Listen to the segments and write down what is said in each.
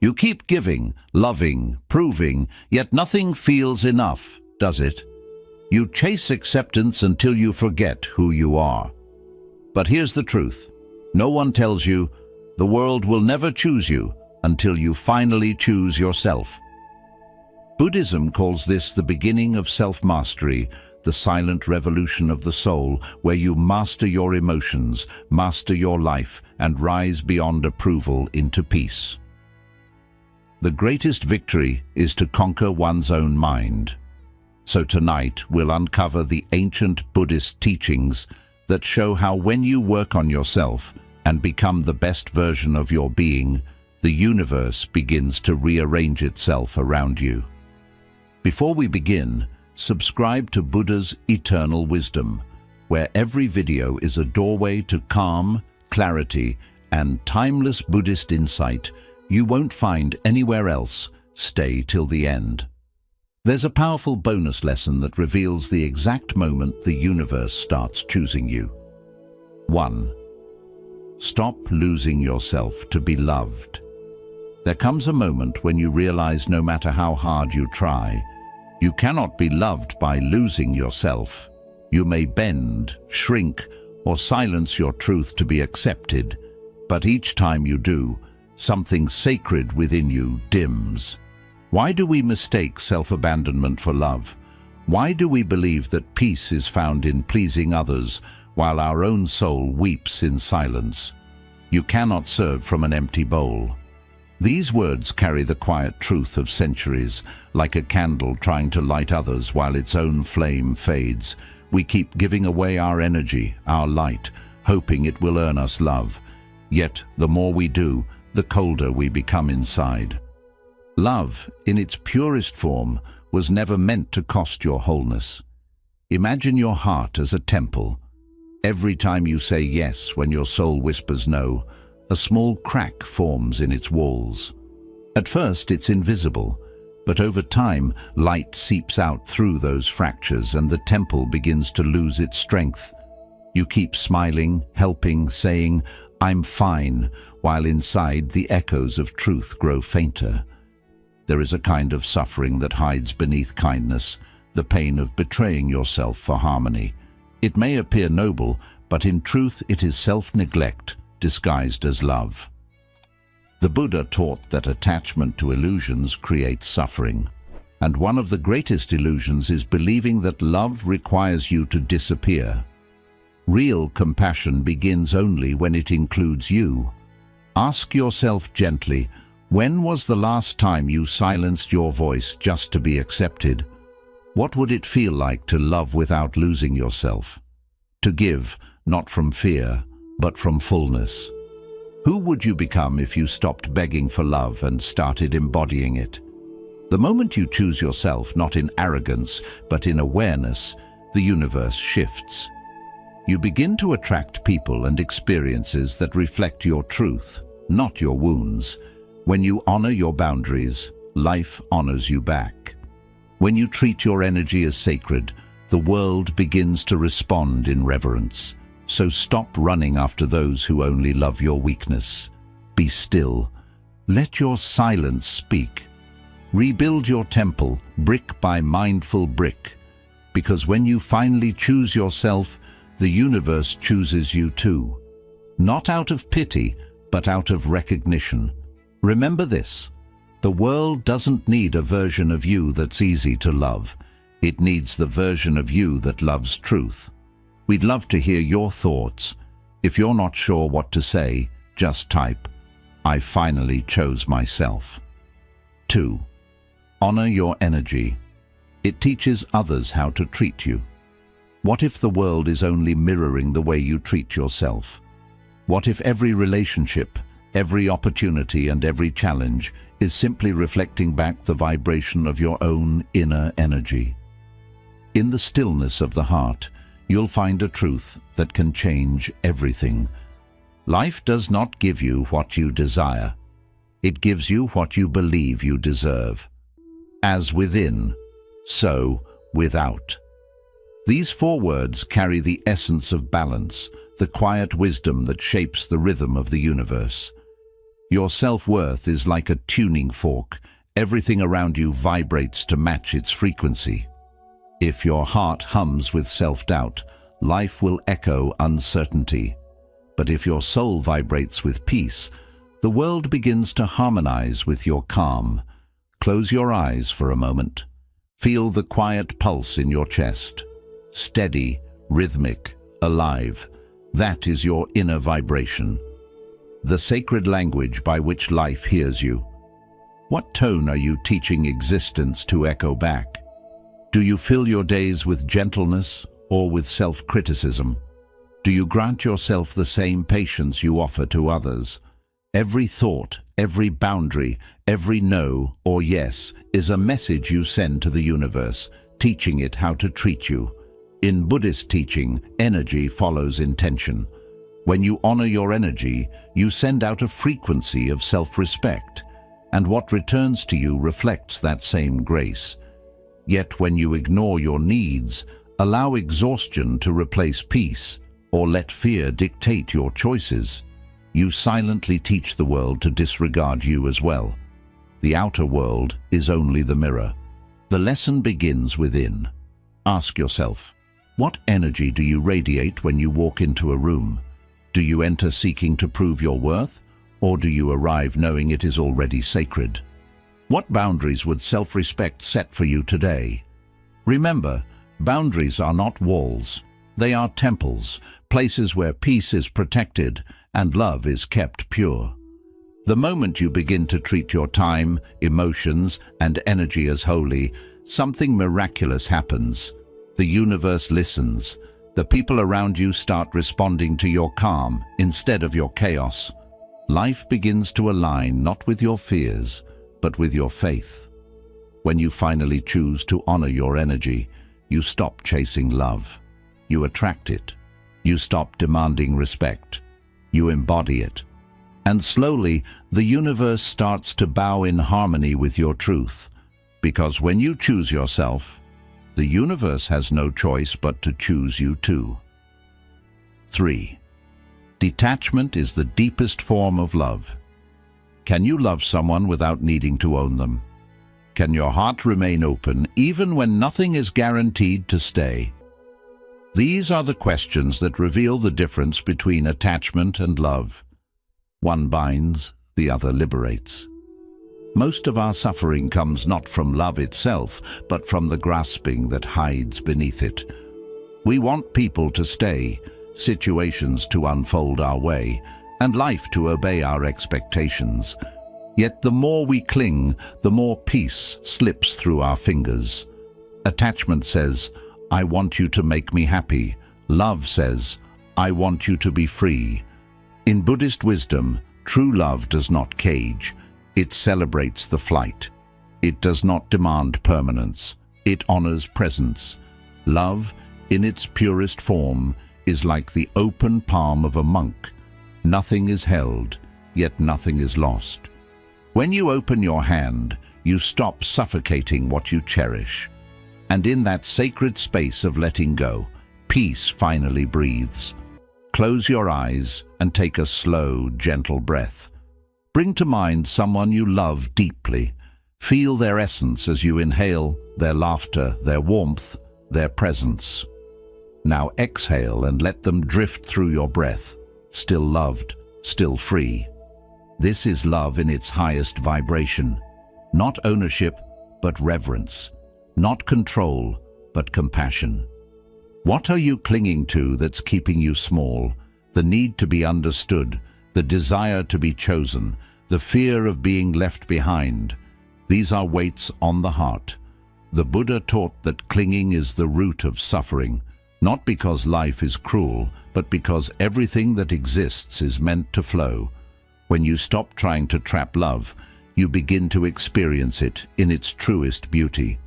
You keep giving, loving, proving, yet nothing feels enough, does it? You chase acceptance until you forget who you are. But here's the truth. No one tells you the world will never choose you until you finally choose yourself. Buddhism calls this the beginning of self-mastery, the silent revolution of the soul, where you master your emotions, master your life, and rise beyond approval into peace. The greatest victory is to conquer one's own mind. So tonight we'll uncover the ancient Buddhist teachings that show how when you work on yourself and become the best version of your being, the universe begins to rearrange itself around you. Before we begin, subscribe to Buddha's Eternal Wisdom, where every video is a doorway to calm, clarity, and timeless Buddhist insight you won't find anywhere else. Stay till the end. There's a powerful bonus lesson that reveals the exact moment the universe starts choosing you. 1. Stop losing yourself to be loved. There comes a moment when you realize no matter how hard you try, you cannot be loved by losing yourself. You may bend, shrink, or silence your truth to be accepted, but each time you do, something sacred within you dims. Why do we mistake self-abandonment for love? Why do we believe that peace is found in pleasing others while our own soul weeps in silence? You cannot serve from an empty bowl. These words carry the quiet truth of centuries, like a candle trying to light others while its own flame fades. We keep giving away our energy, our light, hoping it will earn us love. Yet, the more we do, the colder we become inside. Love, in its purest form, was never meant to cost your wholeness. Imagine your heart as a temple. Every time you say yes when your soul whispers no, a small crack forms in its walls. At first, it's invisible, but over time, light seeps out through those fractures and the temple begins to lose its strength. You keep smiling, helping, saying, "I'm fine," while inside the echoes of truth grow fainter. There is a kind of suffering that hides beneath kindness, the pain of betraying yourself for harmony. It may appear noble, but in truth it is self-neglect disguised as love. The Buddha taught that attachment to illusions creates suffering, and one of the greatest illusions is believing that love requires you to disappear. Real compassion begins only when it includes you. Ask yourself gently, when was the last time you silenced your voice just to be accepted? What would it feel like to love without losing yourself? To give, not from fear, but from fullness. Who would you become if you stopped begging for love and started embodying it? The moment you choose yourself, not in arrogance, but in awareness, the universe shifts. You begin to attract people and experiences that reflect your truth, not your wounds. When you honor your boundaries, life honors you back. When you treat your energy as sacred, the world begins to respond in reverence. So stop running after those who only love your weakness. Be still. Let your silence speak. Rebuild your temple, brick by mindful brick. Because when you finally choose yourself, the universe chooses you too. Not out of pity, but out of recognition. Remember this. The world doesn't need a version of you that's easy to love. It needs the version of you that loves truth. We'd love to hear your thoughts. If you're not sure what to say, just type, "I finally chose myself." 2. Honor your energy. It teaches others how to treat you. What if the world is only mirroring the way you treat yourself? What if every relationship, every opportunity and every challenge is simply reflecting back the vibration of your own inner energy? In the stillness of the heart, you'll find a truth that can change everything. Life does not give you what you desire. It gives you what you believe you deserve. As within, so without. These 4 words carry the essence of balance, the quiet wisdom that shapes the rhythm of the universe. Your self-worth is like a tuning fork. Everything around you vibrates to match its frequency. If your heart hums with self-doubt, life will echo uncertainty. But if your soul vibrates with peace, the world begins to harmonize with your calm. Close your eyes for a moment. Feel the quiet pulse in your chest. Steady, rhythmic, alive. That is your inner vibration. The sacred language by which life hears you. What tone are you teaching existence to echo back? Do you fill your days with gentleness or with self-criticism? Do you grant yourself the same patience you offer to others? Every thought, every boundary, every no or yes is a message you send to the universe, teaching it how to treat you. In Buddhist teaching, energy follows intention. When you honor your energy, you send out a frequency of self-respect, and what returns to you reflects that same grace. Yet when you ignore your needs, allow exhaustion to replace peace, or let fear dictate your choices, you silently teach the world to disregard you as well. The outer world is only the mirror. The lesson begins within. Ask yourself, what energy do you radiate when you walk into a room? Do you enter seeking to prove your worth, or do you arrive knowing it is already sacred? What boundaries would self-respect set for you today? Remember, boundaries are not walls. They are temples, places where peace is protected and love is kept pure. The moment you begin to treat your time, emotions, and energy as holy, something miraculous happens. The universe listens. The people around you start responding to your calm instead of your chaos. Life begins to align not with your fears, but with your faith. When you finally choose to honor your energy, you stop chasing love. You attract it. You stop demanding respect. You embody it. And slowly, the universe starts to bow in harmony with your truth. Because when you choose yourself, the universe has no choice but to choose you too. 3. Detachment is the deepest form of love. Can you love someone without needing to own them? Can your heart remain open even when nothing is guaranteed to stay? These are the questions that reveal the difference between attachment and love. One binds, the other liberates. Most of our suffering comes not from love itself, but from the grasping that hides beneath it. We want people to stay, situations to unfold our way, and life to obey our expectations. Yet the more we cling, the more peace slips through our fingers. Attachment says, I want you to make me happy. Love says, I want you to be free. In Buddhist wisdom, true love does not cage. It celebrates the flight. It does not demand permanence. It honors presence. Love, in its purest form, is like the open palm of a monk. Nothing is held, yet nothing is lost. When you open your hand, you stop suffocating what you cherish. And in that sacred space of letting go, peace finally breathes. Close your eyes and take a slow, gentle breath. Bring to mind someone you love deeply. Feel their essence as you inhale their laughter, their warmth, their presence. Now exhale and let them drift through your breath, still loved, still free. This is love in its highest vibration. Not ownership, but reverence. Not control, but compassion. What are you clinging to that's keeping you small? The need to be understood, the desire to be chosen, the fear of being left behind. These are weights on the heart. The Buddha taught that clinging is the root of suffering, not because life is cruel, but because everything that exists is meant to flow. When you stop trying to trap love, you begin to experience it in its truest beauty.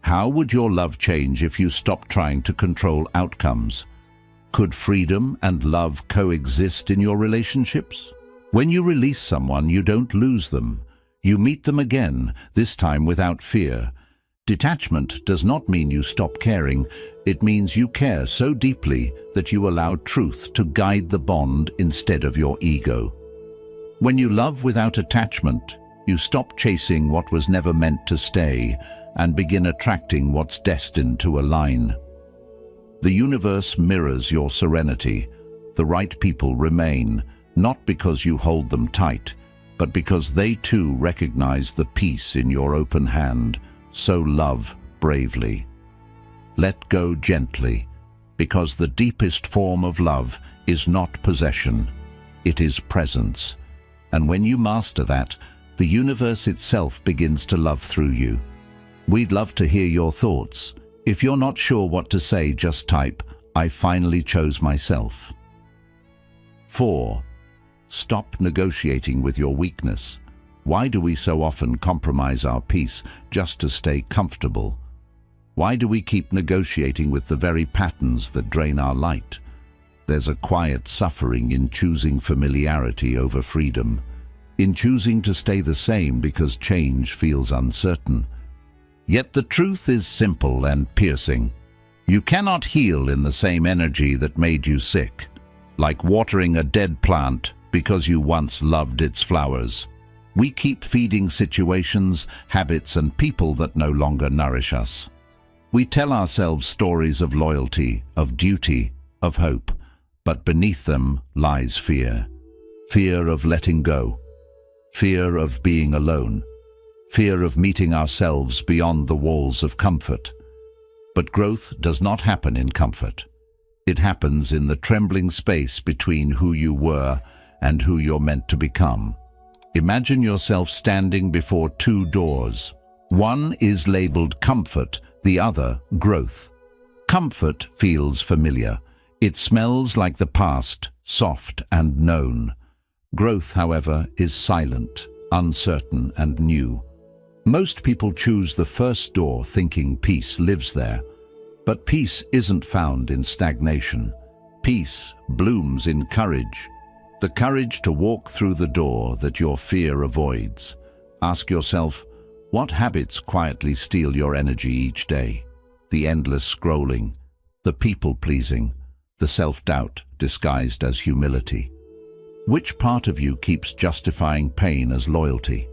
How would your love change if you stopped trying to control outcomes? Could freedom and love coexist in your relationships? When you release someone, you don't lose them. You meet them again, this time without fear. Detachment does not mean you stop caring. It means you care so deeply that you allow truth to guide the bond instead of your ego. When you love without attachment, you stop chasing what was never meant to stay and begin attracting what's destined to align. The universe mirrors your serenity. The right people remain, not because you hold them tight, but because they too recognize the peace in your open hand. So love bravely. Let go gently, because the deepest form of love is not possession, it is presence. And when you master that, the universe itself begins to love through you. We'd love to hear your thoughts. If you're not sure what to say, just type, "I finally chose myself." 4. Stop negotiating with your weakness. Why do we so often compromise our peace just to stay comfortable? Why do we keep negotiating with the very patterns that drain our light? There's a quiet suffering in choosing familiarity over freedom, in choosing to stay the same because change feels uncertain. Yet the truth is simple and piercing. You cannot heal in the same energy that made you sick, like watering a dead plant because you once loved its flowers. We keep feeding situations, habits, and people that no longer nourish us. We tell ourselves stories of loyalty, of duty, of hope, but beneath them lies fear. Fear of letting go. Fear of being alone. Fear of meeting ourselves beyond the walls of comfort. But growth does not happen in comfort. It happens in the trembling space between who you were and who you're meant to become. Imagine yourself standing before two doors. One is labeled comfort, the other growth. Comfort feels familiar. It smells like the past, soft and known. Growth, however, is silent, uncertain and new. Most people choose the first door thinking peace lives there. But peace isn't found in stagnation. Peace blooms in courage. The courage to walk through the door that your fear avoids. Ask yourself, what habits quietly steal your energy each day? The endless scrolling, the people-pleasing, the self-doubt disguised as humility. Which part of you keeps justifying pain as loyalty?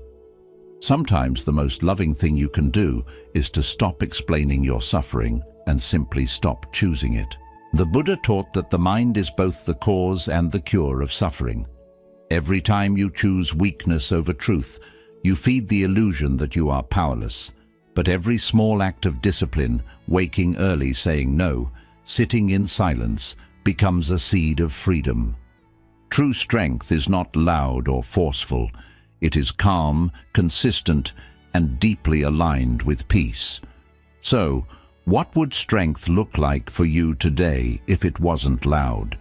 Sometimes the most loving thing you can do is to stop explaining your suffering and simply stop choosing it. The Buddha taught that the mind is both the cause and the cure of suffering. Every time you choose weakness over truth, you feed the illusion that you are powerless. But every small act of discipline, waking early, saying no, sitting in silence, becomes a seed of freedom. True strength is not loud or forceful. It is calm, consistent, and deeply aligned with peace. So, what would strength look like for you today if it wasn't loud?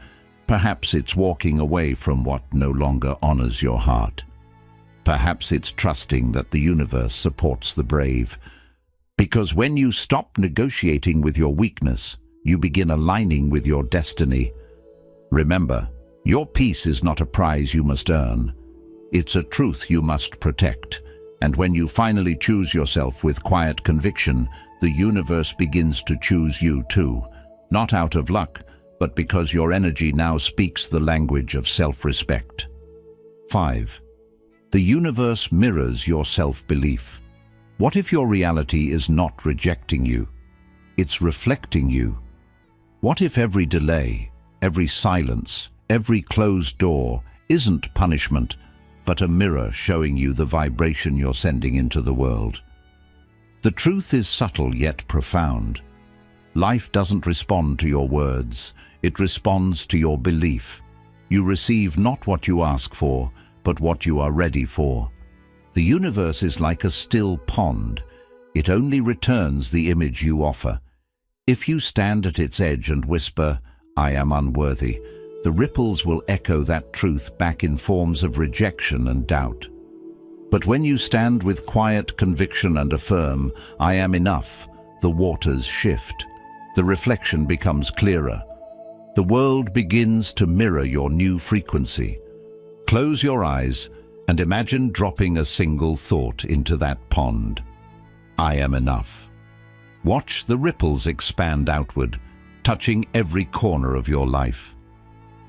Perhaps it's walking away from what no longer honors your heart. Perhaps it's trusting that the universe supports the brave. Because when you stop negotiating with your weakness, you begin aligning with your destiny. Remember, your peace is not a prize you must earn. It's a truth you must protect. And when you finally choose yourself with quiet conviction, the universe begins to choose you too, not out of luck, but because your energy now speaks the language of self-respect. 5. The universe mirrors your self-belief. What if your reality is not rejecting you? It's reflecting you. What if every delay, every silence, every closed door isn't punishment, but a mirror showing you the vibration you're sending into the world? The truth is subtle yet profound. Life doesn't respond to your words, it responds to your belief. You receive not what you ask for, but what you are ready for. The universe is like a still pond. It only returns the image you offer. If you stand at its edge and whisper, "I am unworthy," the ripples will echo that truth back in forms of rejection and doubt. But when you stand with quiet conviction and affirm, "I am enough," the waters shift. The reflection becomes clearer. The world begins to mirror your new frequency. Close your eyes and imagine dropping a single thought into that pond. I am enough. Watch the ripples expand outward, touching every corner of your life.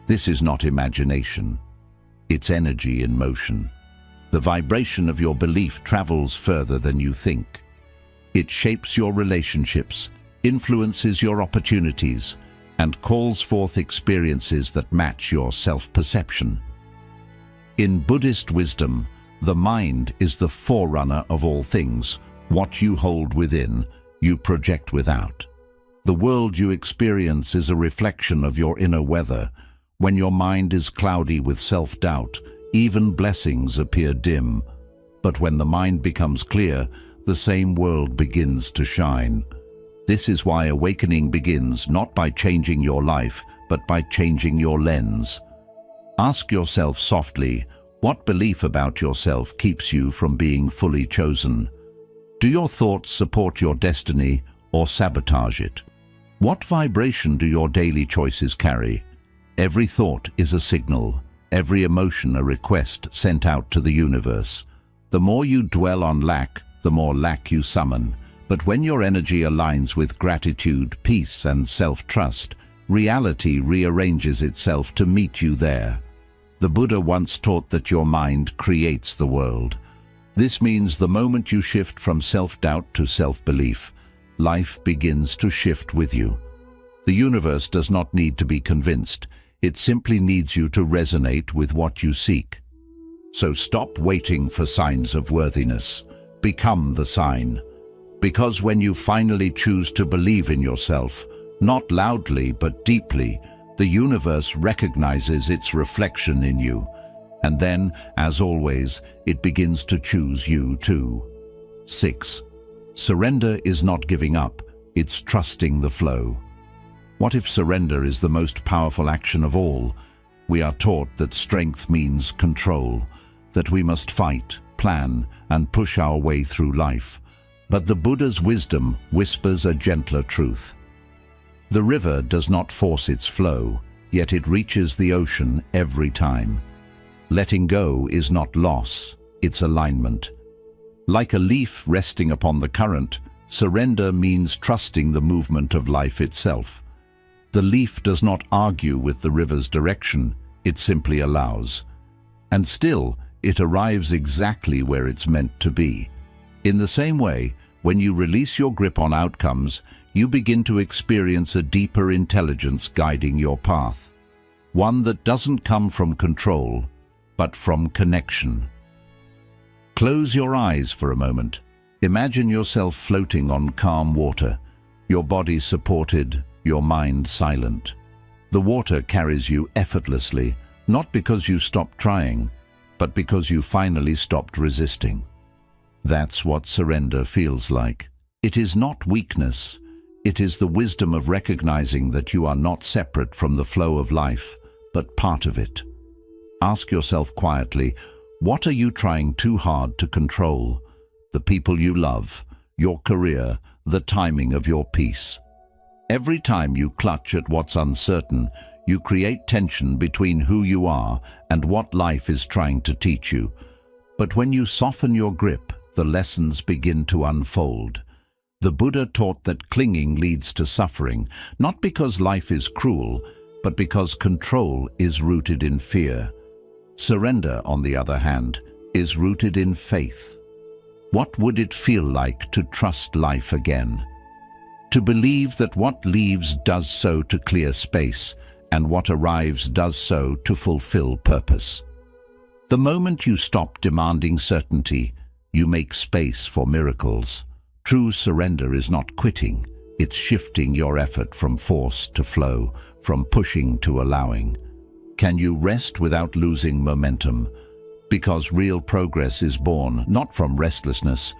This is not imagination. It's energy in motion. The vibration of your belief travels further than you think. It shapes your relationships, influences your opportunities, and calls forth experiences that match your self-perception. In Buddhist wisdom, the mind is the forerunner of all things. What you hold within, you project without. The world you experience is a reflection of your inner weather. When your mind is cloudy with self-doubt, even blessings appear dim. But when the mind becomes clear, the same world begins to shine. This is why awakening begins not by changing your life, but by changing your lens. Ask yourself softly, what belief about yourself keeps you from being fully chosen? Do your thoughts support your destiny or sabotage it? What vibration do your daily choices carry? Every thought is a signal, every emotion a request sent out to the universe. The more you dwell on lack, the more lack you summon. But when your energy aligns with gratitude, peace, and self-trust, reality rearranges itself to meet you there. The Buddha once taught that your mind creates the world. This means the moment you shift from self-doubt to self-belief, life begins to shift with you. The universe does not need to be convinced. It simply needs you to resonate with what you seek. So stop waiting for signs of worthiness. Become the sign. Because when you finally choose to believe in yourself, not loudly but deeply, the universe recognizes its reflection in you. And then, as always, it begins to choose you too. 6. Surrender is not giving up, it's trusting the flow. What if surrender is the most powerful action of all? We are taught that strength means control, that we must fight, plan, and push our way through life. But the Buddha's wisdom whispers a gentler truth. The river does not force its flow, yet it reaches the ocean every time. Letting go is not loss, it's alignment. Like a leaf resting upon the current, surrender means trusting the movement of life itself. The leaf does not argue with the river's direction, it simply allows. And still, it arrives exactly where it's meant to be. In the same way, when you release your grip on outcomes, you begin to experience a deeper intelligence guiding your path. One that doesn't come from control, but from connection. Close your eyes for a moment. Imagine yourself floating on calm water, your body supported, your mind silent. The water carries you effortlessly, not because you stopped trying, but because you finally stopped resisting. That's what surrender feels like. It is not weakness. It is the wisdom of recognizing that you are not separate from the flow of life, but part of it. Ask yourself quietly, what are you trying too hard to control? The people you love, your career, the timing of your peace. Every time you clutch at what's uncertain, you create tension between who you are and what life is trying to teach you. But when you soften your grip, the lessons begin to unfold. The Buddha taught that clinging leads to suffering, not because life is cruel, but because control is rooted in fear. Surrender, on the other hand, is rooted in faith. What would it feel like to trust life again? To believe that what leaves does so to clear space, and what arrives does so to fulfill purpose. The moment you stop demanding certainty, you make space for miracles. True surrender is not quitting, it's shifting your effort from force to flow, from pushing to allowing. Can you rest without losing momentum? Because real progress is born not from restlessness,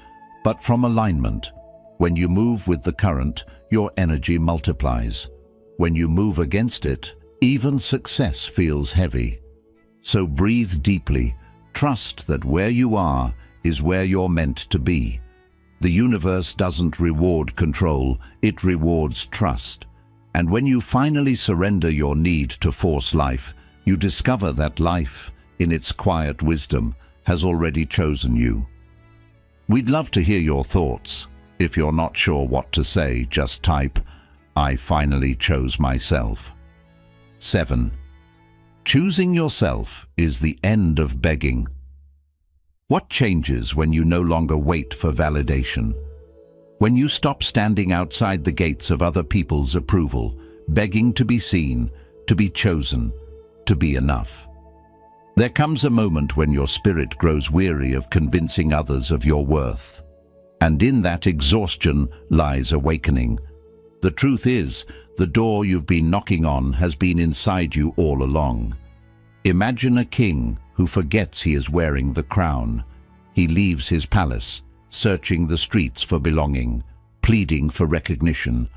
but from alignment. When you move with the current, your energy multiplies. When you move against it, even success feels heavy. So breathe deeply. Trust that where you are is where you're meant to be. The universe doesn't reward control, it rewards trust. And when you finally surrender your need to force life, you discover that life, in its quiet wisdom, has already chosen you. We'd love to hear your thoughts. If you're not sure what to say, just type, "I finally chose myself." 7. Choosing yourself is the end of begging. What changes when you no longer wait for validation? When you stop standing outside the gates of other people's approval, begging to be seen, to be chosen, to be enough. There comes a moment when your spirit grows weary of convincing others of your worth. And in that exhaustion lies awakening. The truth is, the door you've been knocking on has been inside you all along. Imagine a king who forgets he is wearing the crown. He leaves his palace, searching the streets for belonging, pleading for recognition,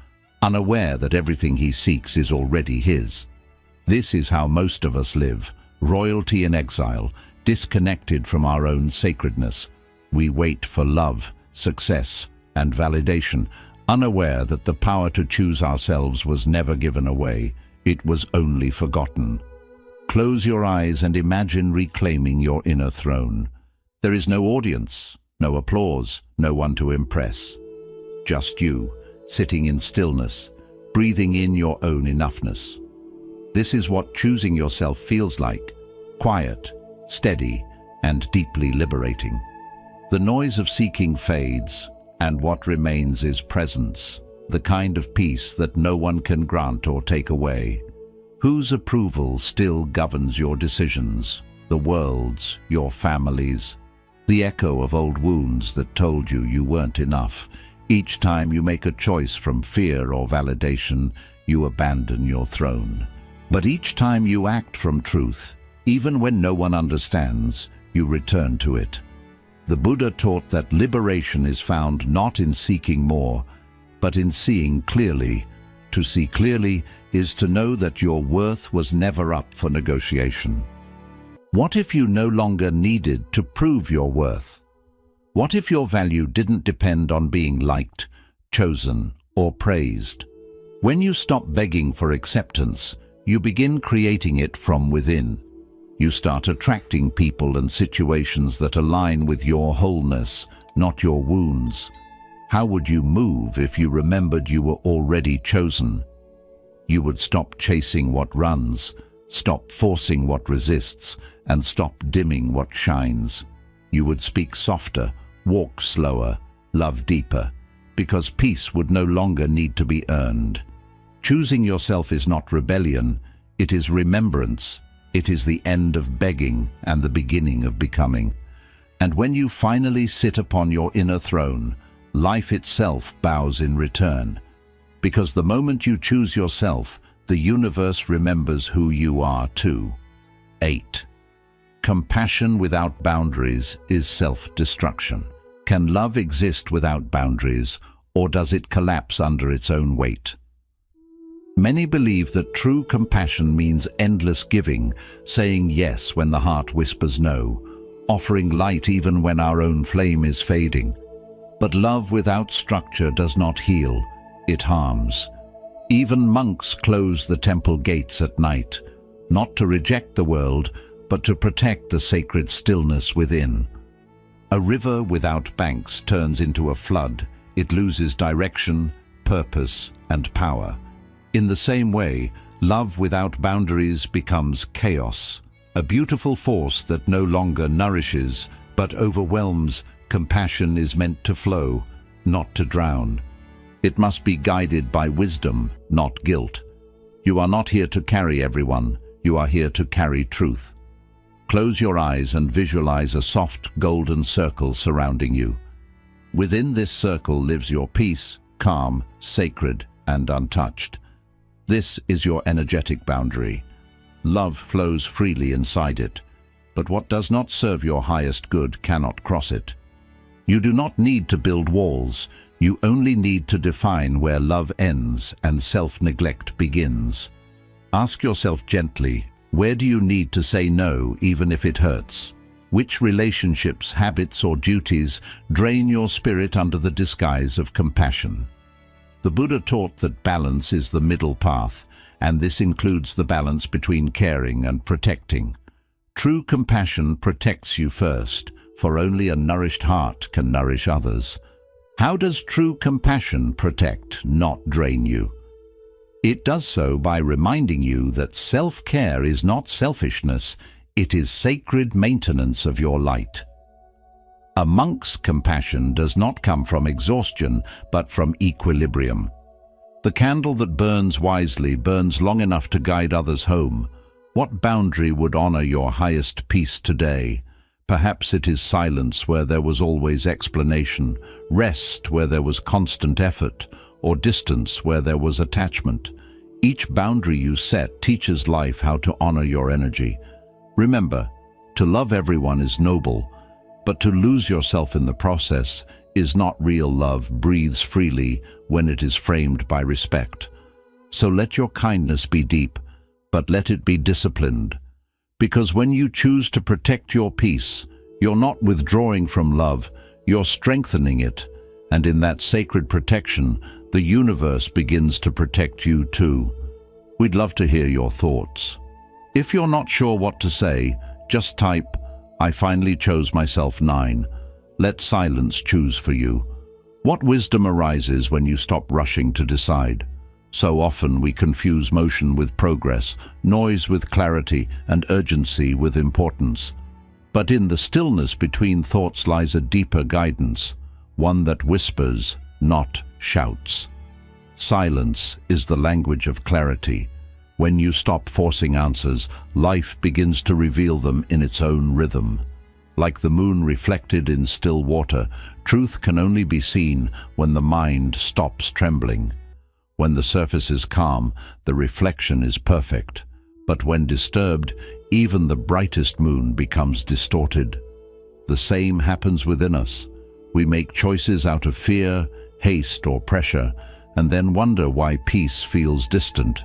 unaware that everything he seeks is already his. This is how most of us live, royalty in exile, disconnected from our own sacredness. We wait for love, success, and validation, unaware that the power to choose ourselves was never given away, it was only forgotten. Close your eyes and imagine reclaiming your inner throne. There is no audience, no applause, no one to impress. Just you, sitting in stillness, breathing in your own enoughness. This is what choosing yourself feels like: quiet, steady, and deeply liberating. The noise of seeking fades, and what remains is presence, the kind of peace that no one can grant or take away. Whose approval still governs your decisions? The world's, your family's, the echo of old wounds that told you you weren't enough. Each time you make a choice from fear or validation, you abandon your throne. But each time you act from truth, even when no one understands, you return to it. The Buddha taught that liberation is found not in seeking more, but in seeing clearly. To see clearly is to know that your worth was never up for negotiation. What if you no longer needed to prove your worth? What if your value didn't depend on being liked, chosen, or praised? When you stop begging for acceptance, you begin creating it from within. You start attracting people and situations that align with your wholeness, not your wounds. How would you move if you remembered you were already chosen? You would stop chasing what runs, stop forcing what resists, and stop dimming what shines. You would speak softer, walk slower, love deeper, because peace would no longer need to be earned. Choosing yourself is not rebellion, it is remembrance. It is the end of begging and the beginning of becoming. And when you finally sit upon your inner throne, life itself bows in return. Because the moment you choose yourself, the universe remembers who you are too. 8. Compassion without boundaries is self-destruction. Can love exist without boundaries, or does it collapse under its own weight? Many believe that true compassion means endless giving, saying yes when the heart whispers no, offering light even when our own flame is fading. But love without structure does not heal, it harms. Even monks close the temple gates at night, not to reject the world, but to protect the sacred stillness within. A river without banks turns into a flood. It loses direction, purpose, and power. In the same way, love without boundaries becomes chaos, a beautiful force that no longer nourishes, but overwhelms. Compassion is meant to flow, not to drown. It must be guided by wisdom, not guilt. You are not here to carry everyone, you are here to carry truth. Close your eyes and visualize a soft golden circle surrounding you. Within this circle lives your peace, calm, sacred, and untouched. This is your energetic boundary. Love flows freely inside it, but what does not serve your highest good cannot cross it. You do not need to build walls, you only need to define where love ends and self-neglect begins. Ask yourself gently, where do you need to say no even if it hurts? Which relationships, habits, or duties drain your spirit under the disguise of compassion? The Buddha taught that balance is the middle path, and this includes the balance between caring and protecting. True compassion protects you first, for only a nourished heart can nourish others. How does true compassion protect, not drain you? It does so by reminding you that self-care is not selfishness, it is sacred maintenance of your light. A monk's compassion does not come from exhaustion, but from equilibrium. The candle that burns wisely burns long enough to guide others home. What boundary would honor your highest peace today? Perhaps it is silence where there was always explanation, rest where there was constant effort, or distance where there was attachment. Each boundary you set teaches life how to honor your energy. Remember, to love everyone is noble, but to lose yourself in the process is not real love. Breathes freely when it is framed by respect. So let your kindness be deep, but let it be disciplined. Because when you choose to protect your peace, you're not withdrawing from love, you're strengthening it. And in that sacred protection, the universe begins to protect you too. We'd love to hear your thoughts. If you're not sure what to say, just type, "I finally chose myself 9. Let silence choose for you." What wisdom arises when you stop rushing to decide? So often we confuse motion with progress, noise with clarity, and urgency with importance. But in the stillness between thoughts lies a deeper guidance, one that whispers, not shouts. Silence is the language of clarity. When you stop forcing answers, life begins to reveal them in its own rhythm. Like the moon reflected in still water, truth can only be seen when the mind stops trembling. When the surface is calm, the reflection is perfect. But when disturbed, even the brightest moon becomes distorted. The same happens within us. We make choices out of fear, haste, or pressure, and then wonder why peace feels distant.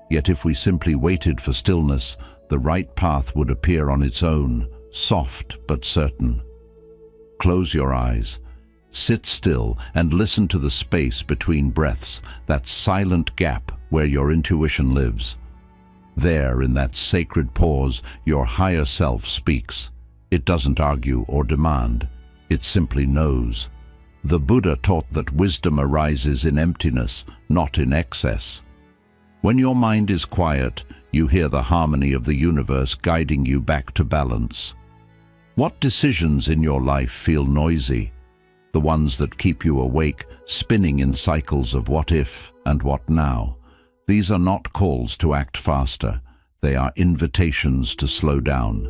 Yet if we simply waited for stillness, the right path would appear on its own, soft but certain. Close your eyes. Sit still and listen to the space between breaths, that silent gap where your intuition lives. There, in that sacred pause, your higher self speaks. It doesn't argue or demand. It simply knows. The Buddha taught that wisdom arises in emptiness, not in excess. When your mind is quiet, you hear the harmony of the universe guiding you back to balance. What decisions in your life feel noisy? The ones that keep you awake, spinning in cycles of what if and what now. These are not calls to act faster. They are invitations to slow down.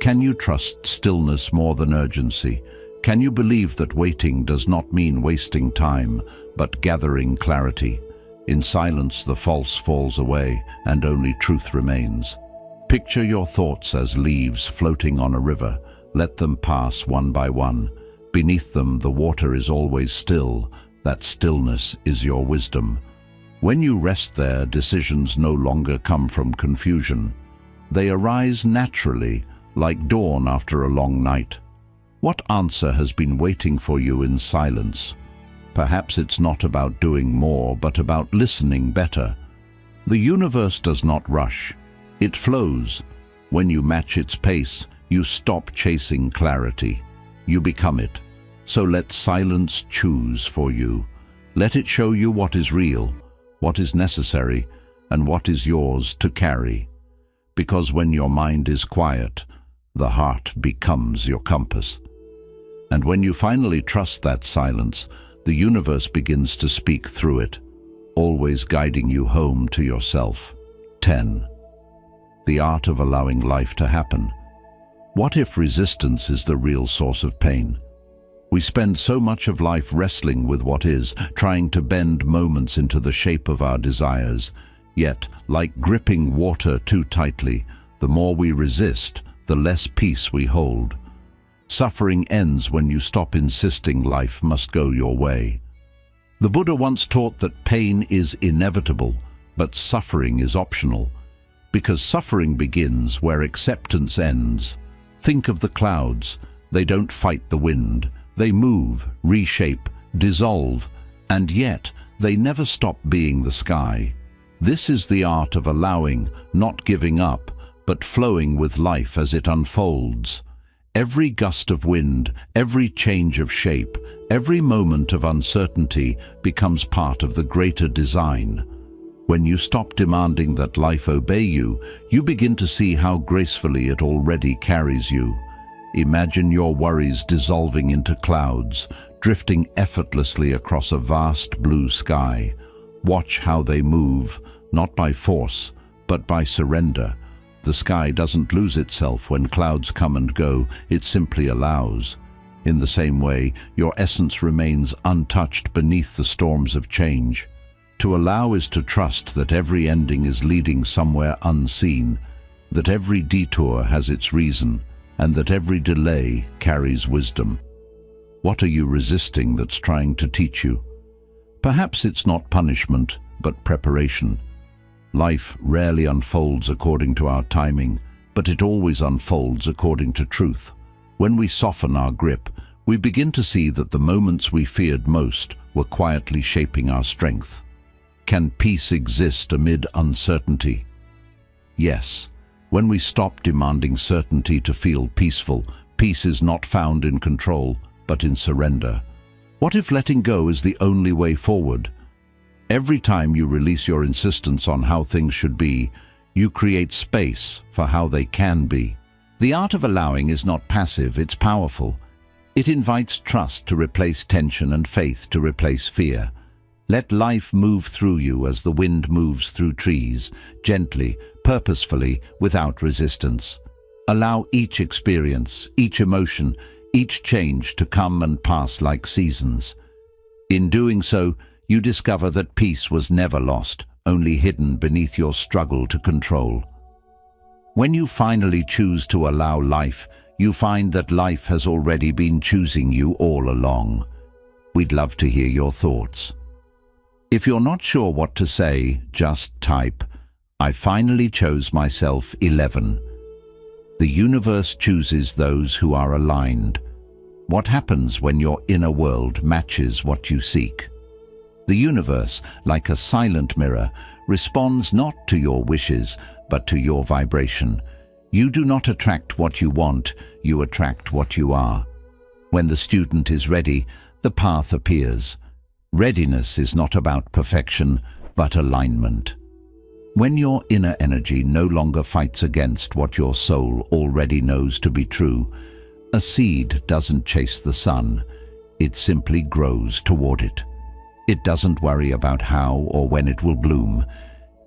Can you trust stillness more than urgency? Can you believe that waiting does not mean wasting time, but gathering clarity? In silence, the false falls away, and only truth remains. Picture your thoughts as leaves floating on a river. Let them pass one by one. Beneath them, the water is always still. That stillness is your wisdom. When you rest there, decisions no longer come from confusion. They arise naturally, like dawn after a long night. What answer has been waiting for you in silence? Perhaps it's not about doing more, but about listening better. The universe does not rush. It flows. When you match its pace, you stop chasing clarity. You become it. So let silence choose for you. Let it show you what is real, what is necessary, and what is yours to carry. Because when your mind is quiet, the heart becomes your compass. And when you finally trust that silence, the universe begins to speak through it, always guiding you home to yourself. 10. The art of allowing life to happen. What if resistance is the real source of pain? We spend so much of life wrestling with what is, trying to bend moments into the shape of our desires. Yet, like gripping water too tightly, the more we resist, the less peace we hold. Suffering ends when you stop insisting life must go your way. The Buddha once taught that pain is inevitable, but suffering is optional. Because suffering begins where acceptance ends. Think of the clouds. They don't fight the wind. They move, reshape, dissolve, and yet they never stop being the sky. This is the art of allowing, not giving up, but flowing with life as it unfolds. Every gust of wind, every change of shape, every moment of uncertainty becomes part of the greater design. When you stop demanding that life obey you, you begin to see how gracefully it already carries you. Imagine your worries dissolving into clouds, drifting effortlessly across a vast blue sky. Watch how they move, not by force, but by surrender. The sky doesn't lose itself when clouds come and go, it simply allows. In the same way, your essence remains untouched beneath the storms of change. To allow is to trust that every ending is leading somewhere unseen, that every detour has its reason, and that every delay carries wisdom. What are you resisting that's trying to teach you? Perhaps it's not punishment, but preparation. Life rarely unfolds according to our timing, but it always unfolds according to truth. When we soften our grip, we begin to see that the moments we feared most were quietly shaping our strength. Can peace exist amid uncertainty? Yes. When we stop demanding certainty to feel peaceful, peace is not found in control, but in surrender. What if letting go is the only way forward? Every time you release your insistence on how things should be, you create space for how they can be. The art of allowing is not passive, it's powerful. It invites trust to replace tension and faith to replace fear. Let life move through you as the wind moves through trees, gently, purposefully, without resistance. Allow each experience, each emotion, each change to come and pass like seasons. In doing so, you discover that peace was never lost, only hidden beneath your struggle to control. When you finally choose to allow life, you find that life has already been choosing you all along. We'd love to hear your thoughts. If you're not sure what to say, just type, "I finally chose myself 11. The universe chooses those who are aligned. What happens when your inner world matches what you seek? The universe, like a silent mirror, responds not to your wishes, but to your vibration. You do not attract what you want, you attract what you are. When the student is ready, the path appears. Readiness is not about perfection, but alignment. When your inner energy no longer fights against what your soul already knows to be true, a seed doesn't chase the sun, it simply grows toward it. It doesn't worry about how or when it will bloom.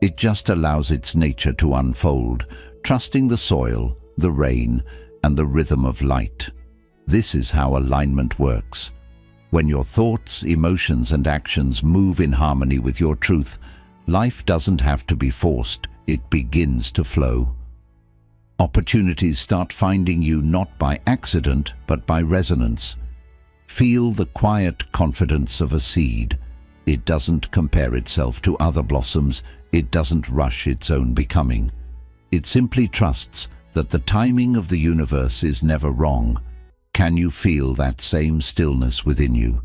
It just allows its nature to unfold, trusting the soil, the rain, and the rhythm of light. This is how alignment works. When your thoughts, emotions, and actions move in harmony with your truth, life doesn't have to be forced, it begins to flow. Opportunities start finding you not by accident, but by resonance. Feel the quiet confidence of a seed. It doesn't compare itself to other blossoms, it doesn't rush its own becoming. It simply trusts that the timing of the universe is never wrong. Can you feel that same stillness within you?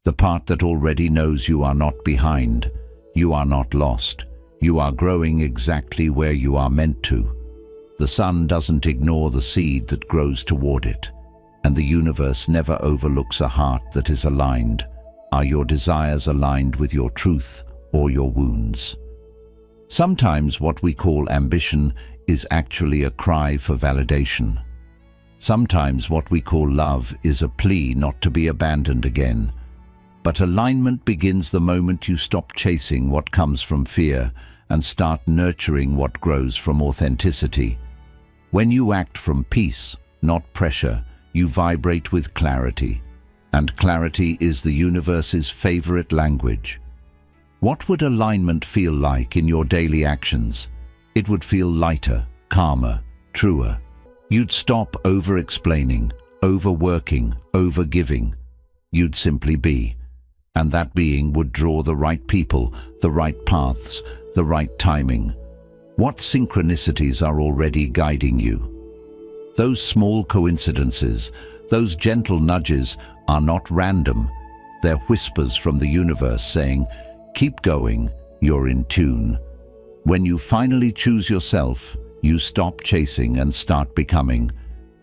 The part that already knows you are not behind, you are not lost, you are growing exactly where you are meant to. The sun doesn't ignore the seed that grows toward it, and the universe never overlooks a heart that is aligned. Are your desires aligned with your truth or your wounds? Sometimes what we call ambition is actually a cry for validation. Sometimes what we call love is a plea not to be abandoned again. But alignment begins the moment you stop chasing what comes from fear and start nurturing what grows from authenticity. When you act from peace, not pressure, you vibrate with clarity. And clarity is the universe's favorite language. What would alignment feel like in your daily actions? It would feel lighter, calmer, truer. You'd stop over-explaining, overworking, over-giving. You'd simply be. And that being would draw the right people, the right paths, the right timing. What synchronicities are already guiding you? Those small coincidences, those gentle nudges are not random. They're whispers from the universe saying, "Keep going, you're in tune." When you finally choose yourself, you stop chasing and start becoming.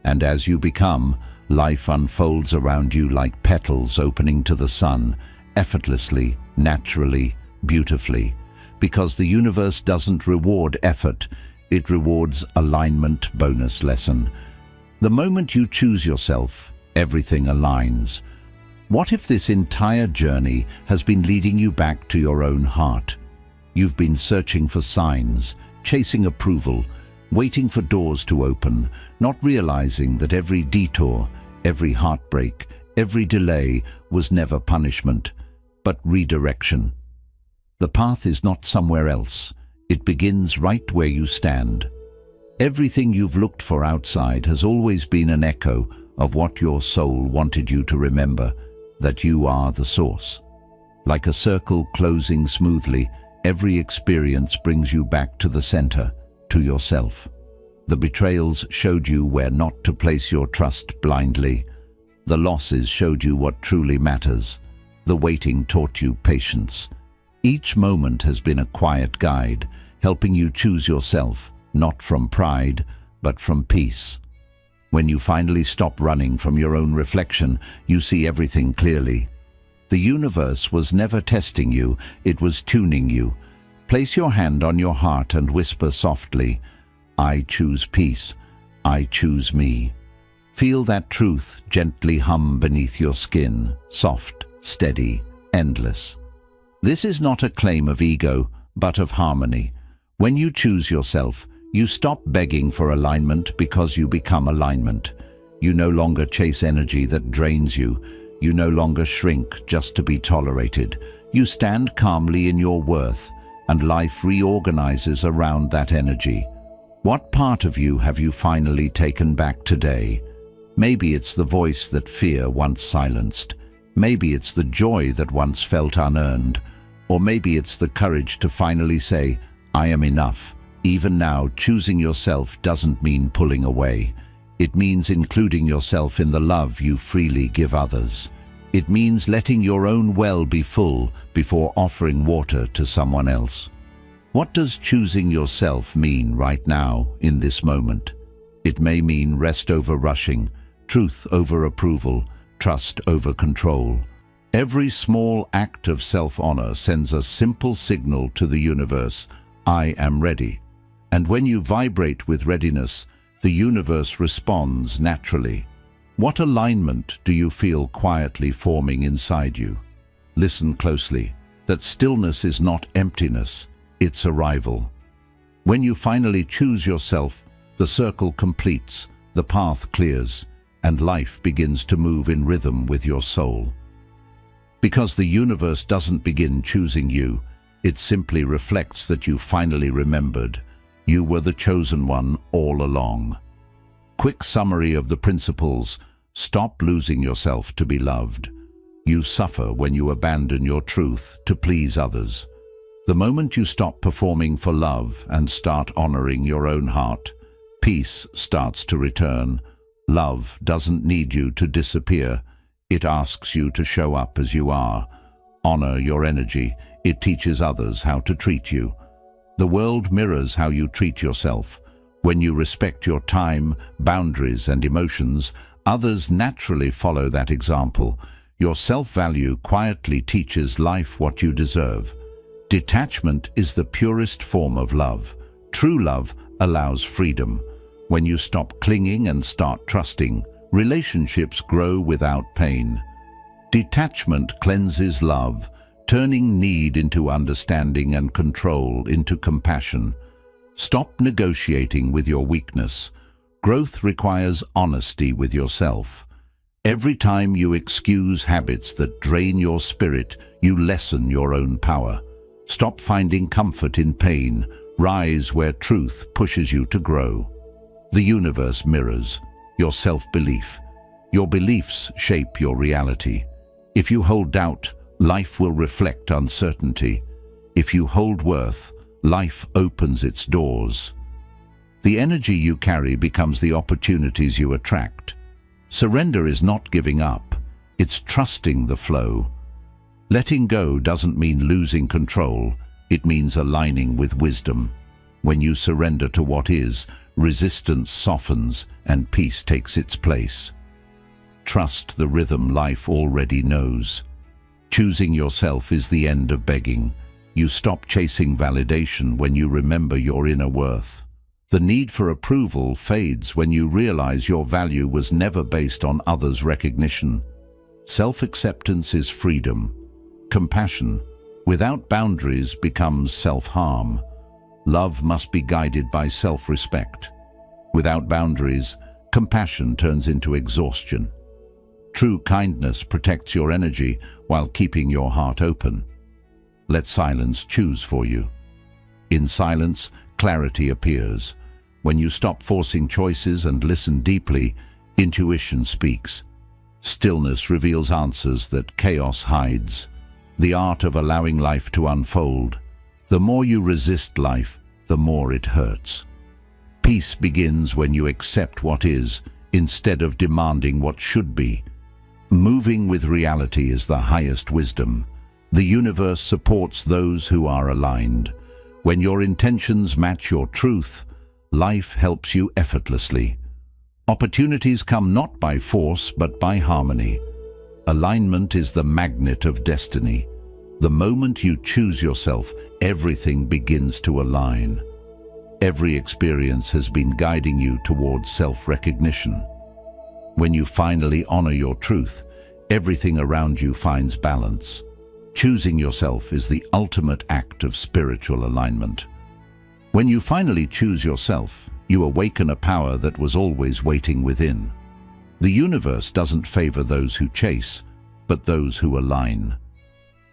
And as you become, life unfolds around you like petals opening to the sun, effortlessly, naturally, beautifully. because the universe doesn't reward effort, it rewards alignment. Bonus lesson. The moment you choose yourself, everything aligns. What if this entire journey has been leading you back to your own heart? You've been searching for signs, chasing approval, waiting for doors to open, not realizing that every detour, every heartbreak, every delay was never punishment, but redirection. The path is not somewhere else. It begins right where you stand. Everything you've looked for outside has always been an echo of what your soul wanted you to remember, that you are the source. Like a circle closing smoothly, every experience brings you back to the center, to yourself. The betrayals showed you where not to place your trust blindly. The losses showed you what truly matters. The waiting taught you patience. Each moment has been a quiet guide, helping you choose yourself, not from pride, but from peace. When you finally stop running from your own reflection, you see everything clearly. The universe was never testing you, it was tuning you. Place your hand on your heart and whisper softly, "I choose peace. I choose me." Feel that truth gently hum beneath your skin, soft, steady, endless. This is not a claim of ego, but of harmony. When you choose yourself, you stop begging for alignment because you become alignment. You no longer chase energy that drains you. You no longer shrink just to be tolerated. You stand calmly in your worth, and life reorganizes around that energy. What part of you have you finally taken back today? Maybe it's the voice that fear once silenced. Maybe it's the joy that once felt unearned. Or maybe it's the courage to finally say, "I am enough." Even now, choosing yourself doesn't mean pulling away. It means including yourself in the love you freely give others. It means letting your own well be full before offering water to someone else. What does choosing yourself mean right now, in this moment? It may mean rest over rushing, truth over approval, trust over control. Every small act of self-honor sends a simple signal to the universe, "I am ready." And when you vibrate with readiness, the universe responds naturally. What alignment do you feel quietly forming inside you? Listen closely. That stillness is not emptiness, it's arrival. When you finally choose yourself, the circle completes, the path clears, and life begins to move in rhythm with your soul. Because the universe doesn't begin choosing you, it simply reflects that you finally remembered. You were the chosen one all along. Quick summary of the principles. Stop losing yourself to be loved. You suffer when you abandon your truth to please others. The moment you stop performing for love and start honoring your own heart, peace starts to return. Love doesn't need you to disappear. It asks you to show up as you are. Honor your energy. It teaches others how to treat you. The world mirrors how you treat yourself. When you respect your time, boundaries, and emotions, others naturally follow that example. Your self-value quietly teaches life what you deserve. Detachment is the purest form of love. True love allows freedom. When you stop clinging and start trusting, relationships grow without pain. Detachment cleanses love, turning need into understanding and control into compassion. Stop negotiating with your weakness. Growth requires honesty with yourself. Every time you excuse habits that drain your spirit, you lessen your own power. Stop finding comfort in pain. Rise where truth pushes you to grow. The universe mirrors your self-belief. Your beliefs shape your reality. If you hold doubt, life will reflect uncertainty. If you hold worth, life opens its doors. The energy you carry becomes the opportunities you attract. Surrender is not giving up, it's trusting the flow. Letting go doesn't mean losing control, it means aligning with wisdom. When you surrender to what is, resistance softens and peace takes its place. Trust the rhythm life already knows. Choosing yourself is the end of begging. You stop chasing validation when you remember your inner worth. The need for approval fades when you realize your value was never based on others' recognition. Self-acceptance is freedom. Compassion, without boundaries, becomes self-harm. Love must be guided by self-respect. Without boundaries, compassion turns into exhaustion. True kindness protects your energy while keeping your heart open. Let silence choose for you. In silence, clarity appears. When you stop forcing choices and listen deeply, intuition speaks. Stillness reveals answers that chaos hides. The art of allowing life to unfold. The more you resist life, the more it hurts. Peace begins when you accept what is, instead of demanding what should be. Moving with reality is the highest wisdom. The universe supports those who are aligned. When your intentions match your truth, life helps you effortlessly. Opportunities come not by force, but by harmony. Alignment is the magnet of destiny. The moment you choose yourself, everything begins to align. Every experience has been guiding you towards self-recognition. When you finally honor your truth, everything around you finds balance. Choosing yourself is the ultimate act of spiritual alignment. When you finally choose yourself, you awaken a power that was always waiting within. The universe doesn't favor those who chase, but those who align.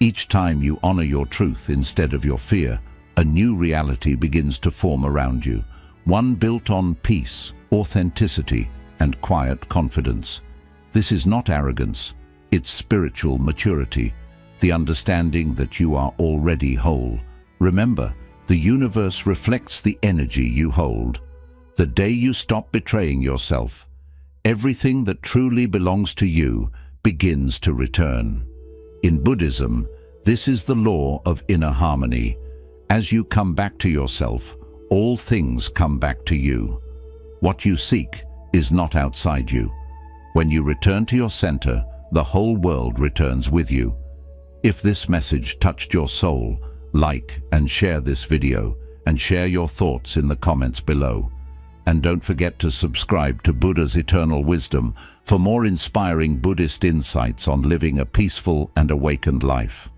Each time you honor your truth instead of your fear, a new reality begins to form around you, one built on peace, authenticity, and quiet confidence. This is not arrogance, it's spiritual maturity, the understanding that you are already whole. Remember, the universe reflects the energy you hold. The day you stop betraying yourself, everything that truly belongs to you begins to return. In Buddhism, this is the law of inner harmony. As you come back to yourself, all things come back to you. What you seek is not outside you. When you return to your center, the whole world returns with you. If this message touched your soul, like and share this video, and share your thoughts in the comments below. And don't forget to subscribe to Buddha's Eternal Wisdom for more inspiring Buddhist insights on living a peaceful and awakened life.